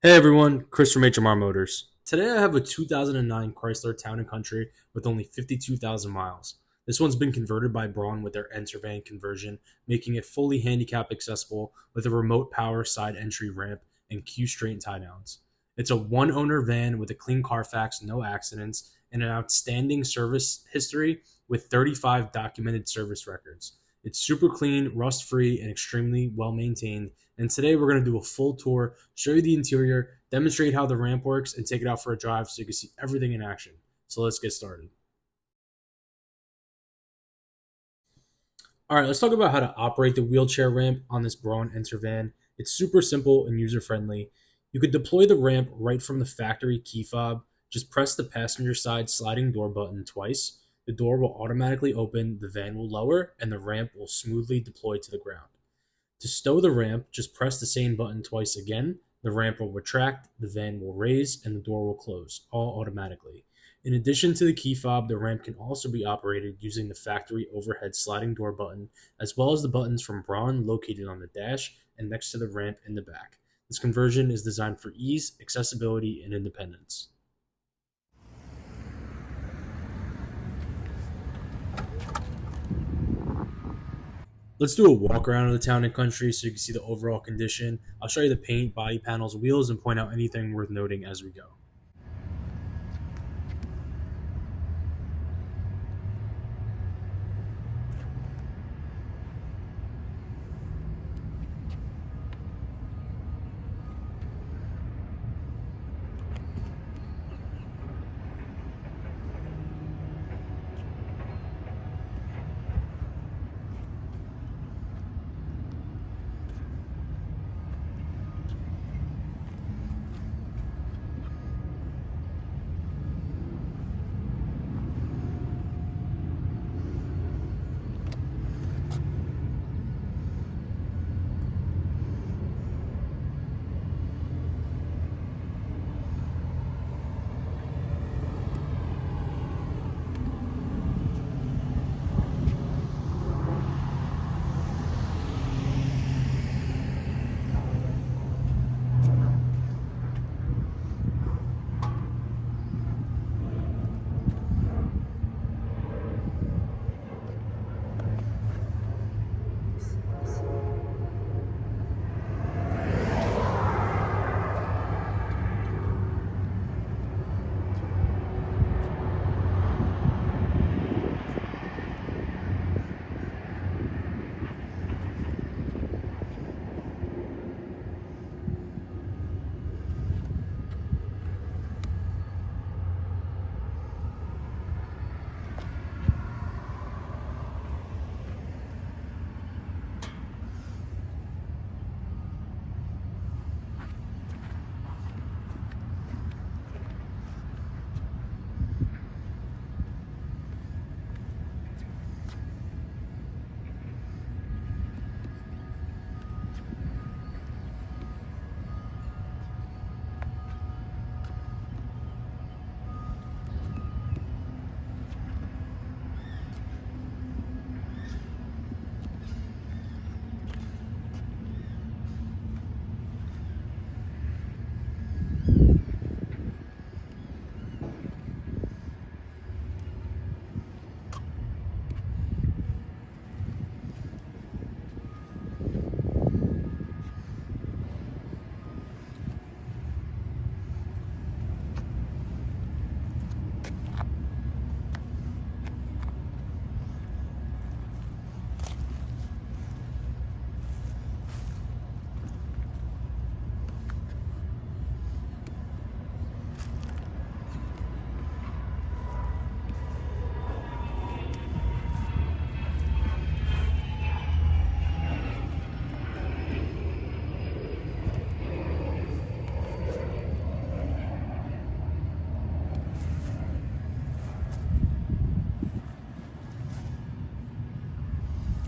Hey everyone, Chris from HMR Motors. Today I have a 2009 Chrysler Town & Country with only 52,000 miles. This one's been converted by Braun with their Entervan conversion, making it fully handicap accessible with a remote power side entry ramp and Q-Straint tie downs. It's a one-owner van with a clean Carfax, no accidents, and an outstanding service history with 35 documented service records. It's super clean, rust-free, and extremely well-maintained. And today we're going to do a full tour, show you the interior, demonstrate how the ramp works, and take it out for a drive so you can see everything in action. So let's get started. All right, let's talk about how to operate the wheelchair ramp on this Braun Entervan. It's super simple and user-friendly. You could deploy the ramp right from the factory key fob. Just press the passenger side sliding door button twice. The door will automatically open, the van will lower, and the ramp will smoothly deploy to the ground. To stow the ramp, just press the same button twice again. The ramp will retract, the van will raise, and the door will close, all automatically. In addition to the key fob, the ramp can also be operated using the factory overhead sliding door button, as well as the buttons from Braun located on the dash and next to the ramp in the back. This conversion is designed for ease, accessibility, and independence. Let's do a walk around of the Town & Country so you can see the overall condition. I'll show you the paint, body panels, wheels, and point out anything worth noting as we go.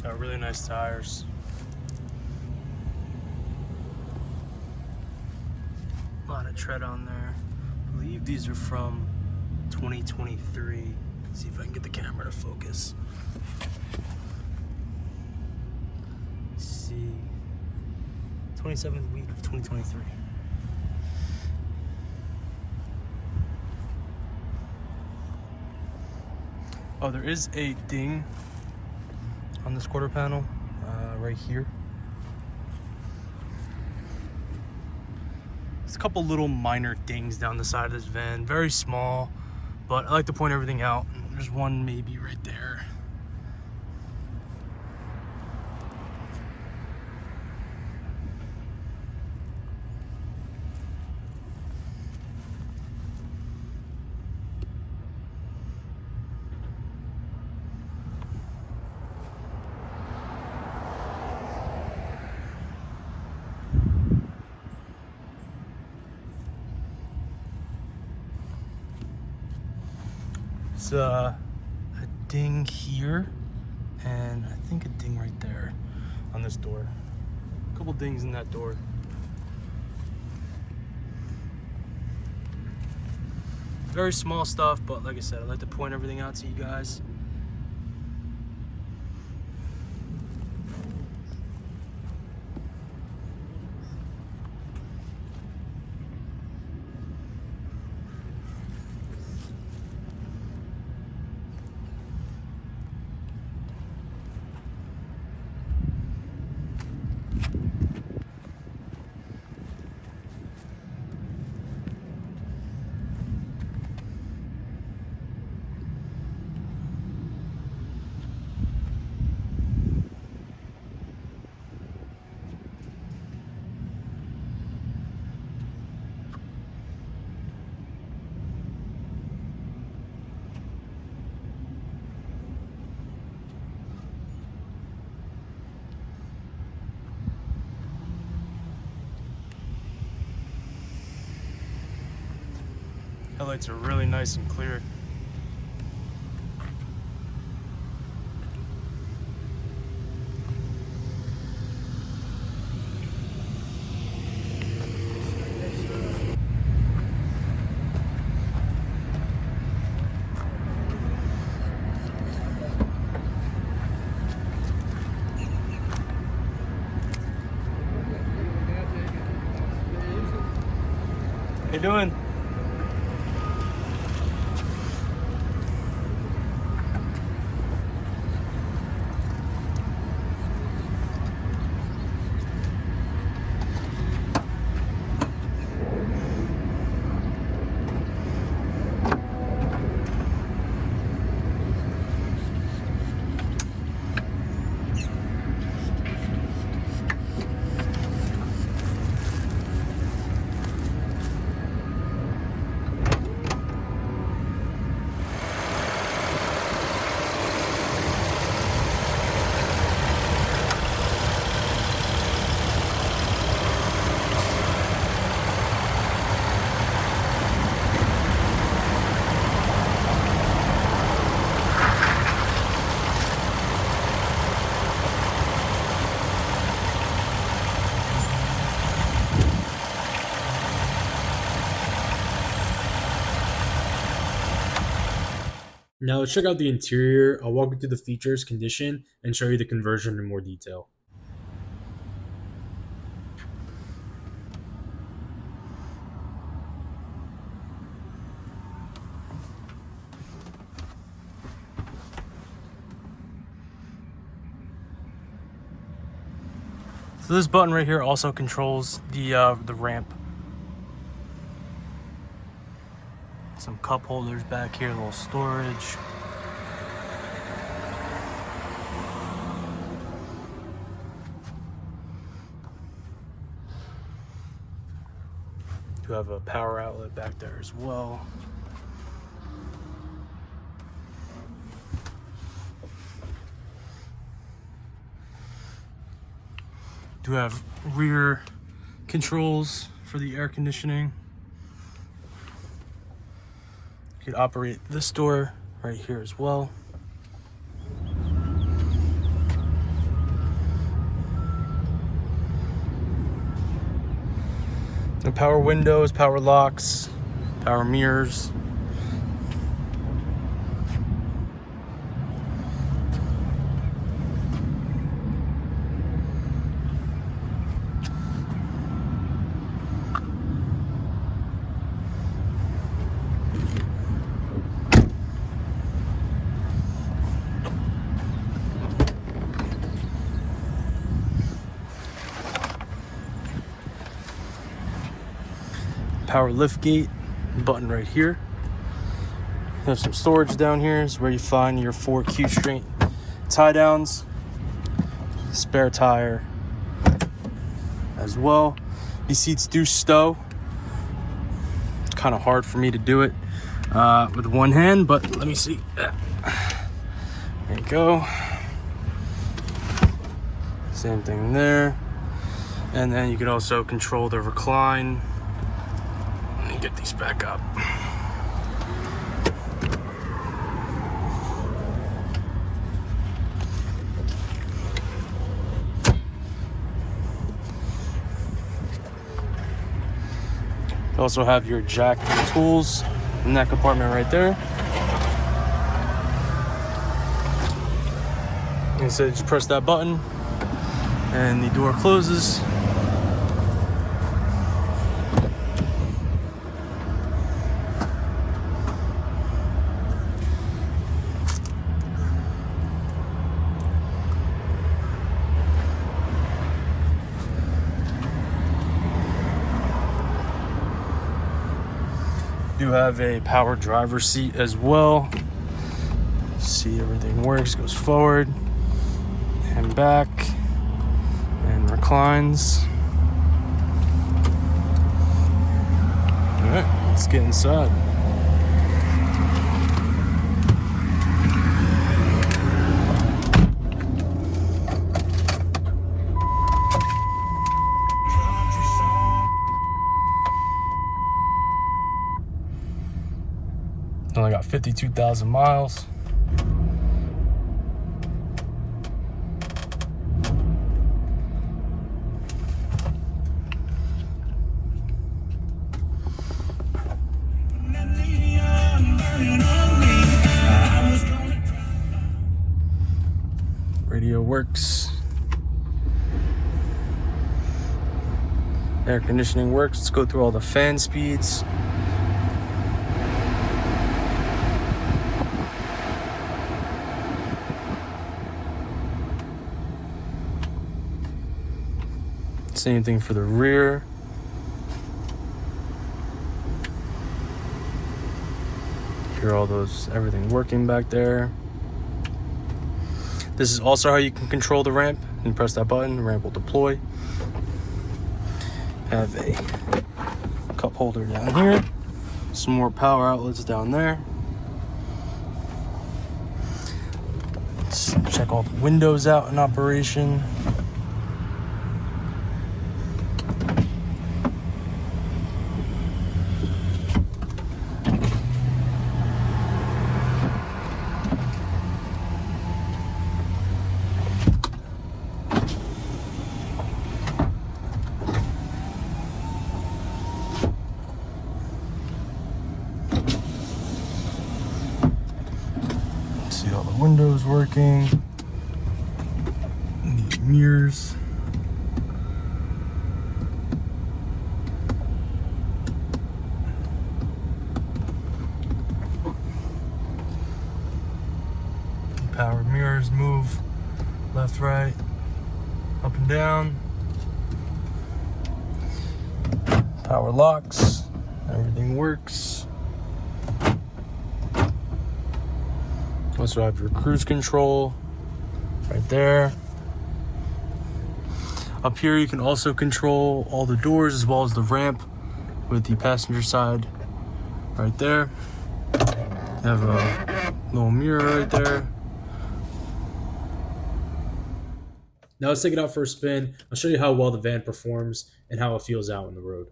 Got really nice tires. A lot of tread on there. I believe these are from 2023. Let's see if I can get the camera to focus. Let's see. 27th week of 2023. Oh, there is a ding on this quarter panel right here. There's a couple little minor dings down the side of this van, very small, but I like to point everything out. There's one maybe right there. It's a ding here, and I think a ding right there on this door. A couple dings in that door. Very small stuff, but like I said, I like to point everything out to you guys. Headlights are really nice and clear. How you doing? Now let's check out the interior. I'll walk you through the features, condition, and show you the conversion in more detail. So this button right here also controls the ramp. Some cup holders back here, a little storage. Do have a power outlet back there as well. Do have rear controls for the air conditioning. You could operate this door right here as well. And power windows, power locks, power mirrors. power lift gate button right here. There's some storage down here. Is where you find your 4 Q-Straint tie downs, spare tire as well. These seats do stow. It's kind of hard for me to do it with one hand, but let me see. There you go. Same thing there. And then you can also control the recline. Let me get these back up. You also have your jack and tools in that compartment right there. Like I said, just press that button and the door closes. You have a power driver's seat as well. See, everything works, goes forward and back and reclines. All right, let's get inside. Only got 52,000 miles. Radio works. Air conditioning works. Let's go through all the fan speeds. Same thing for the rear. Hear all those, everything working back there. This is also how you can control the ramp. You press that button, the ramp will deploy. Have a cup holder down here. Some more power outlets down there. Let's check all the windows out in operation. See all the windows working. The mirrors. Power mirrors move left, right, up and down. Power locks. Everything works. Also have your cruise control right there. Up here you can also control all the doors as well as the ramp with the passenger side right there. You have a little mirror right there. Now let's take it out for a spin. I'll show you how well the van performs and how it feels out on the road.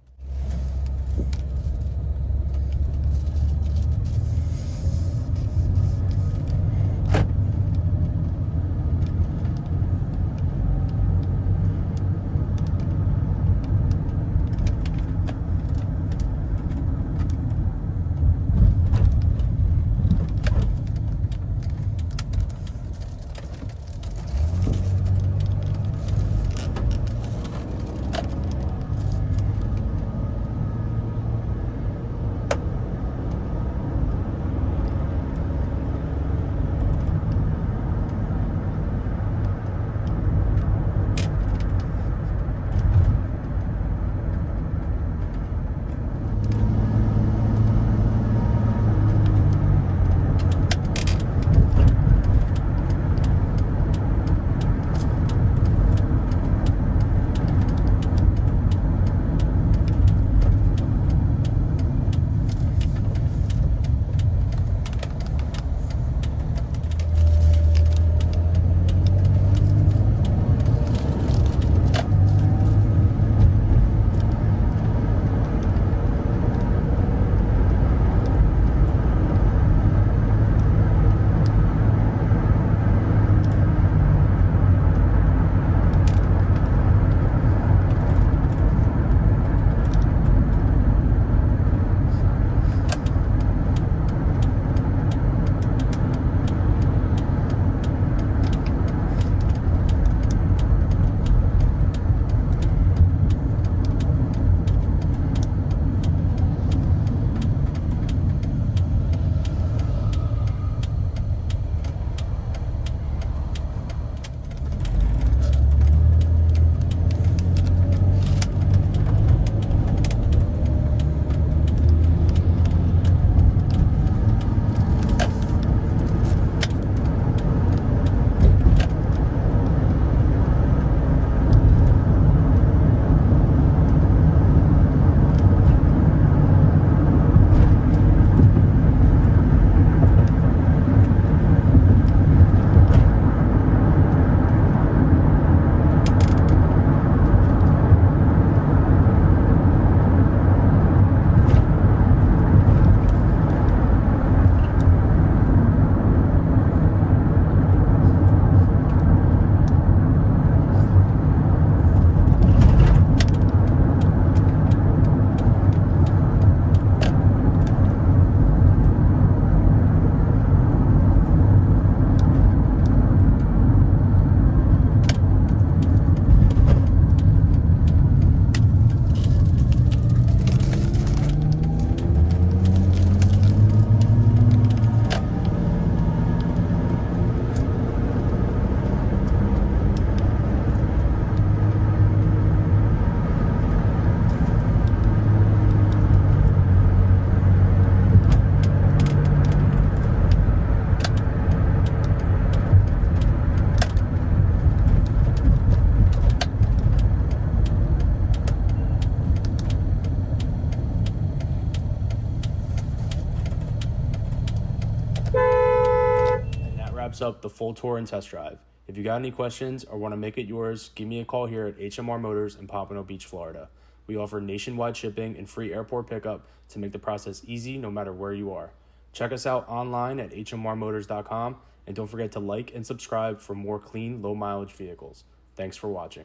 wraps up the full tour and test drive. If you got any questions or want to make it yours, give me a call here at HMR Motors in Pompano Beach, Florida. We offer nationwide shipping and free airport pickup to make the process easy no matter where you are. Check us out online at hmrmotors.com, and don't forget to like and subscribe for more clean, low-mileage vehicles. Thanks for watching.